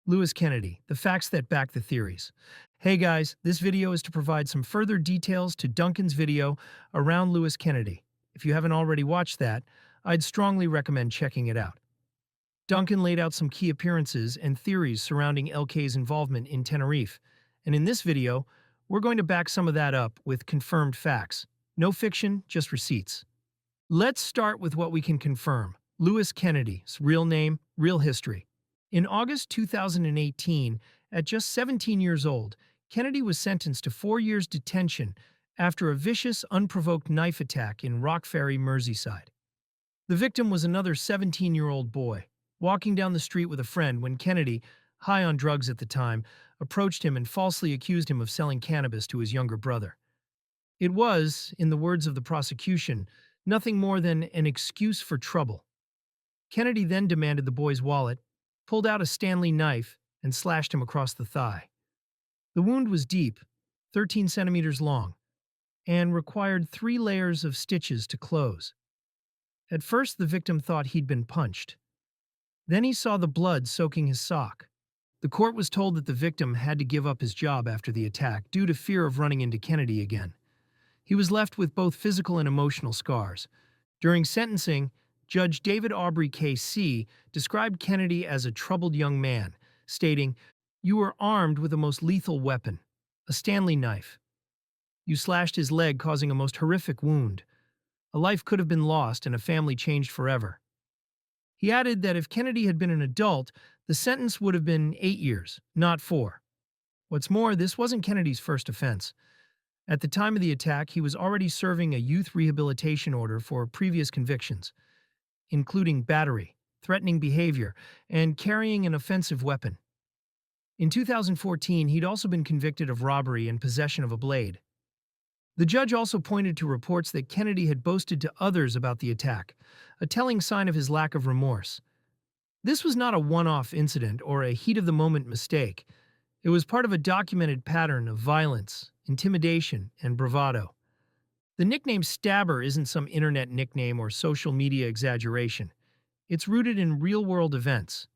Lewis Kennedy, the facts that back the theories. Hey guys, this video is to provide some further details to Duncan's video around Lewis Kennedy. If you haven't already watched that, I'd strongly recommend checking it out. Duncan laid out some key appearances and theories surrounding LK's involvement in Tenerife, and in this video, we're going to back some of that up with confirmed facts. No fiction, just receipts. Let's start with what we can confirm. Lewis Kennedy's real name, real history. In August 2018, at just 17 years old, Kennedy was sentenced to 4 years detention after a vicious, unprovoked knife attack in Rock Ferry, Merseyside. The victim was another 17-year-old boy, walking down the street with a friend when Kennedy, high on drugs at the time, approached him and falsely accused him of selling cannabis to his younger brother. It was, in the words of the prosecution, nothing more than an excuse for trouble. Kennedy then demanded the boy's wallet, pulled out a Stanley knife, and slashed him across the thigh. The wound was deep, 13 centimeters long, and required 3 layers of stitches to close. At first, the victim thought he'd been punched. Then he saw the blood soaking his sock. The court was told that the victim had to give up his job after the attack due to fear of running into Kennedy again. He was left with both physical and emotional scars. During sentencing, Judge David Aubrey K.C. described Kennedy as a troubled young man, stating, "You were armed with a most lethal weapon, a Stanley knife. You slashed his leg, causing a most horrific wound. A life could have been lost and a family changed forever." He added that if Kennedy had been an adult, the sentence would have been 8 years, not 4. What's more, this wasn't Kennedy's first offense. At the time of the attack, he was already serving a youth rehabilitation order for previous convictions, including battery, threatening behavior, and carrying an offensive weapon. In 2014, he'd also been convicted of robbery and possession of a blade. The judge also pointed to reports that Kennedy had boasted to others about the attack, a telling sign of his lack of remorse. This was not a one-off incident or a heat-of-the-moment mistake. It was part of a documented pattern of violence, intimidation, and bravado. The nickname Stabber isn't some internet nickname or social media exaggeration. It's rooted in real-world events,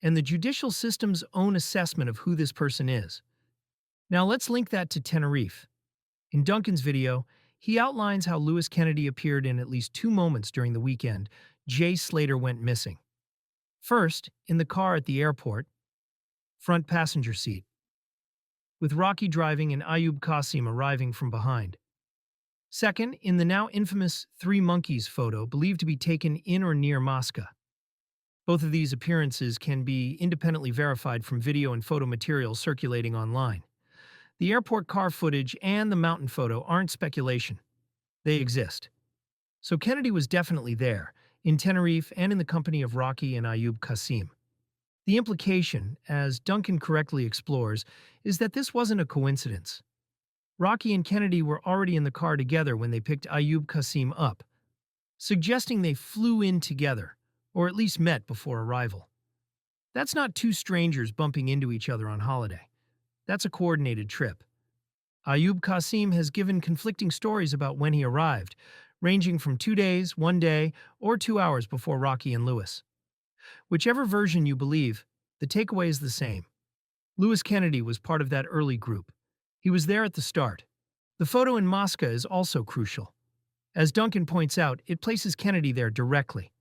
and the judicial system's own assessment of who this person is. Now let's link that to Tenerife. In Duncan's video, he outlines how Lewis Kennedy appeared in at least 2 moments during the weekend Slater went missing. First, in the car at the airport, front passenger seat, with Rocky driving and Ayub Qasim arriving from behind. Second, in the now infamous 3 monkeys photo believed to be taken in or near Masca. Both of these appearances can be independently verified from video and photo material circulating online. The airport car footage and the mountain photo aren't speculation. They exist. So Kennedy was definitely there, in Tenerife and in the company of Rocky and Ayub Qasim. The implication, as Duncan correctly explores, is that this wasn't a coincidence. Rocky and Kennedy were already in the car together when they picked Ayub Qasim up, suggesting they flew in together, or at least met before arrival. That's not 2 strangers bumping into each other on holiday. That's a coordinated trip. Ayub Qasim has given conflicting stories about when he arrived, ranging from 2 days, 1 day, or 2 hours before Rocky and Lewis. Whichever version you believe, the takeaway is the same. Lewis Kennedy was part of that early group. He was there at the start. The photo in Masca is also crucial. As Duncan points out, it places Kennedy there directly.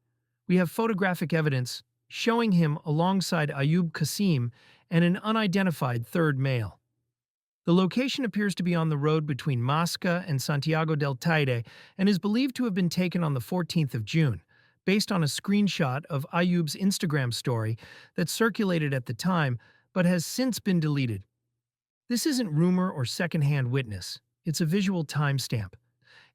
We have photographic evidence showing him alongside Ayub Qasim and an unidentified third male. The location appears to be on the road between Masca and Santiago del Teide and is believed to have been taken on the 14th of June, based on a screenshot of Ayub's Instagram story that circulated at the time but has since been deleted. This isn't rumor or secondhand witness. It's a visual timestamp.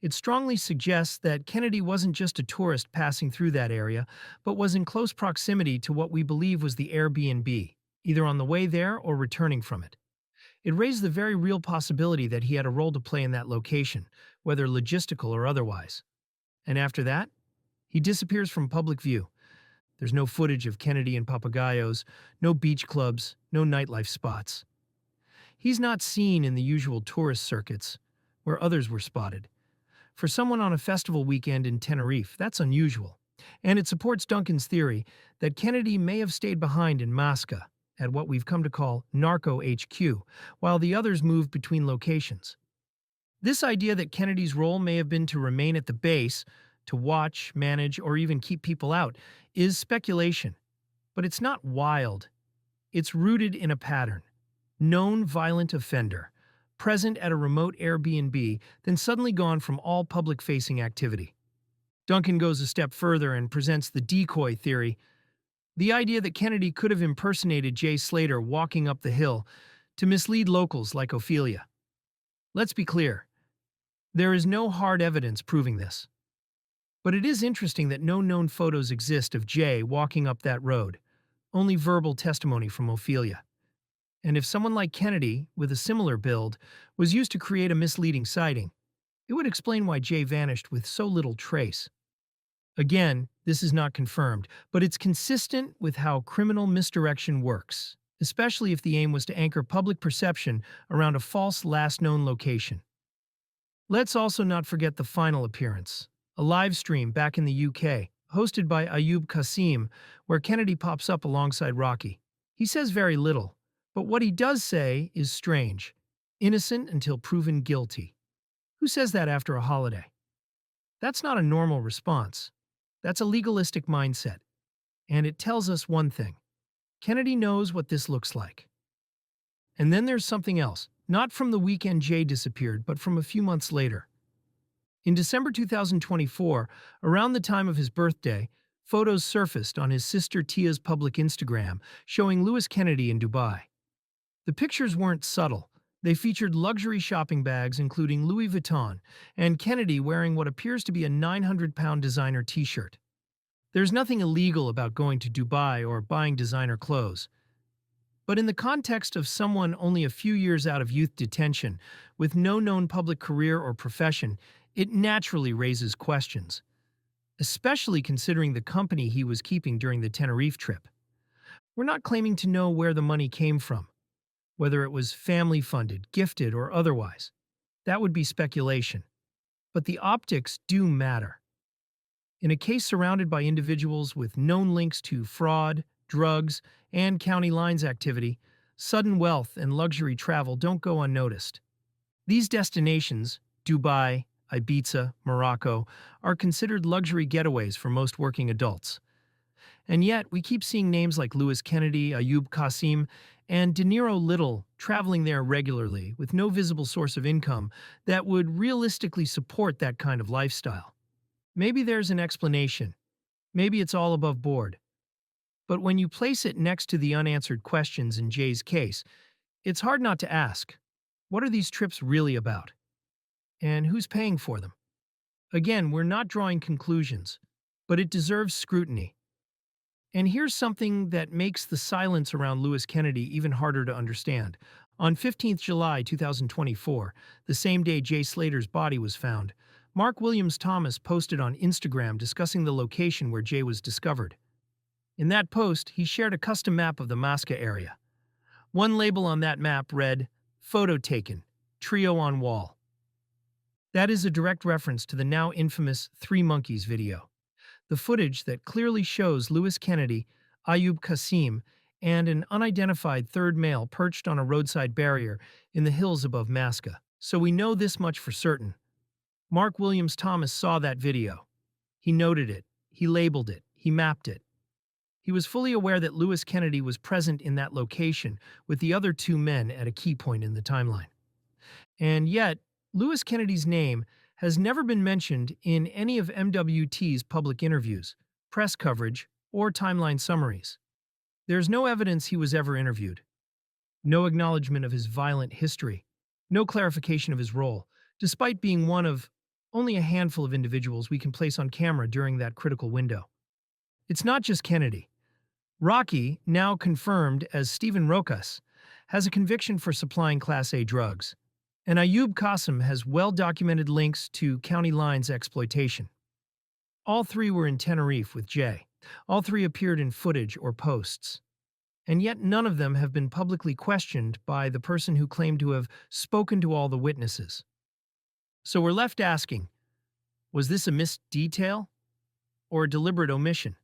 It strongly suggests that Kennedy wasn't just a tourist passing through that area, but was in close proximity to what we believe was the Airbnb, either on the way there or returning from it. It raised the very real possibility that he had a role to play in that location, whether logistical or otherwise. And after that, he disappears from public view. There's no footage of Kennedy and Papagayos, no beach clubs, no nightlife spots. He's not seen in the usual tourist circuits, where others were spotted. For someone on a festival weekend in Tenerife, that's unusual, and it supports Duncan's theory that Kennedy may have stayed behind in Masca at what we've come to call Narco HQ, while the others moved between locations. This idea that Kennedy's role may have been to remain at the base, to watch, manage, or even keep people out, is speculation. But it's not wild. It's rooted in a pattern. Known violent offender, present at a remote Airbnb, then suddenly gone from all public-facing activity. Duncan goes a step further and presents the decoy theory, the idea that Kennedy could have impersonated Jay Slater walking up the hill to mislead locals like Ophelia. Let's be clear, there is no hard evidence proving this. But it is interesting that no known photos exist of Jay walking up that road, only verbal testimony from Ophelia. And if someone like Kennedy, with a similar build, was used to create a misleading sighting, it would explain why Jay vanished with so little trace. Again, this is not confirmed, but it's consistent with how criminal misdirection works, especially if the aim was to anchor public perception around a false last known location. Let's also not forget the final appearance, a live stream back in the UK, hosted by Ayub Qasim, where Kennedy pops up alongside Rocky. He says very little, but what he does say is strange. Innocent until proven guilty. Who says that after a holiday? That's not a normal response. That's a legalistic mindset. And it tells us one thing. Kennedy knows what this looks like. And then there's something else, not from the weekend Jay disappeared, but from a few months later. In December 2024, around the time of his birthday, photos surfaced on his sister Tia's public Instagram showing Louis Kennedy in Dubai. The pictures weren't subtle. They featured luxury shopping bags including Louis Vuitton and Kennedy wearing what appears to be a 900-pound designer t-shirt. There's nothing illegal about going to Dubai or buying designer clothes. But in the context of someone only a few years out of youth detention, with no known public career or profession, it naturally raises questions, especially considering the company he was keeping during the Tenerife trip. We're not claiming to know where the money came from, whether it was family-funded, gifted, or otherwise. That would be speculation. But the optics do matter. In a case surrounded by individuals with known links to fraud, drugs, and county lines activity, sudden wealth and luxury travel don't go unnoticed. These destinations, Dubai, Ibiza, Morocco, are considered luxury getaways for most working adults. And yet, we keep seeing names like Louis Kennedy, Ayub Qasim, and De Niro Little traveling there regularly with no visible source of income that would realistically support that kind of lifestyle. Maybe there's an explanation. Maybe it's all above board. But when you place it next to the unanswered questions in Jay's case, it's hard not to ask, what are these trips really about? And who's paying for them? Again, we're not drawing conclusions, but it deserves scrutiny. And here's something that makes the silence around Louis Kennedy even harder to understand. On 15th July 2024, the same day Jay Slater's body was found, Mark Williams Thomas posted on Instagram discussing the location where Jay was discovered. In that post, he shared a custom map of the Masca area. One label on that map read, "Photo taken, trio on wall." That is a direct reference to the now infamous Three Monkeys video. The footage that clearly shows Louis Kennedy, Ayub Qasim, and an unidentified third male perched on a roadside barrier in the hills above Masca. So we know this much for certain. Mark Williams Thomas saw that video. He noted it, he labeled it, he mapped it. He was fully aware that Louis Kennedy was present in that location with the other two men at a key point in the timeline. And yet, Louis Kennedy's name has never been mentioned in any of MWT's public interviews, press coverage, or timeline summaries. There's no evidence he was ever interviewed. No acknowledgement of his violent history. No clarification of his role, despite being one of only a handful of individuals we can place on camera during that critical window. It's not just Kennedy. Rocky, now confirmed as Stephen Rokas, has a conviction for supplying Class A drugs. And Ayub Qasim has well-documented links to county lines exploitation. All three were in Tenerife with Jay. All three appeared in footage or posts. And yet none of them have been publicly questioned by the person who claimed to have spoken to all the witnesses. So we're left asking, was this a missed detail or a deliberate omission?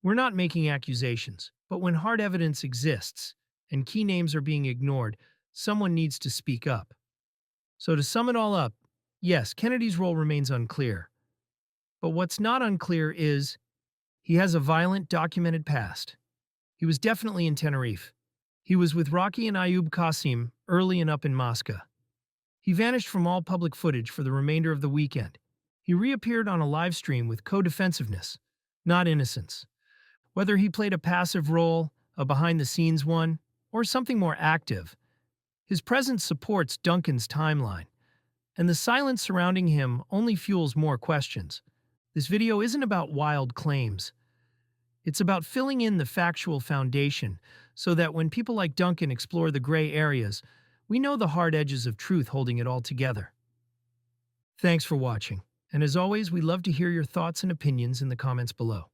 We're not making accusations, But when hard evidence exists and key names are being ignored, someone needs to speak up. So to sum it all up, yes, Kennedy's role remains unclear. But what's not unclear is he has a violent, documented past. He was definitely in Tenerife. He was with Rocky and Ayub Qasim early and up in Masca. He vanished from all public footage for the remainder of the weekend. He reappeared on a live stream with co-defensiveness, not innocence. Whether he played a passive role, a behind-the-scenes one, or something more active, his presence supports Duncan's timeline, and the silence surrounding him only fuels more questions. This video isn't about wild claims. It's about filling in the factual foundation so that when people like Duncan explore the gray areas, we know the hard edges of truth holding it all together. Thanks for watching, and as always, we love to hear your thoughts and opinions in the comments below.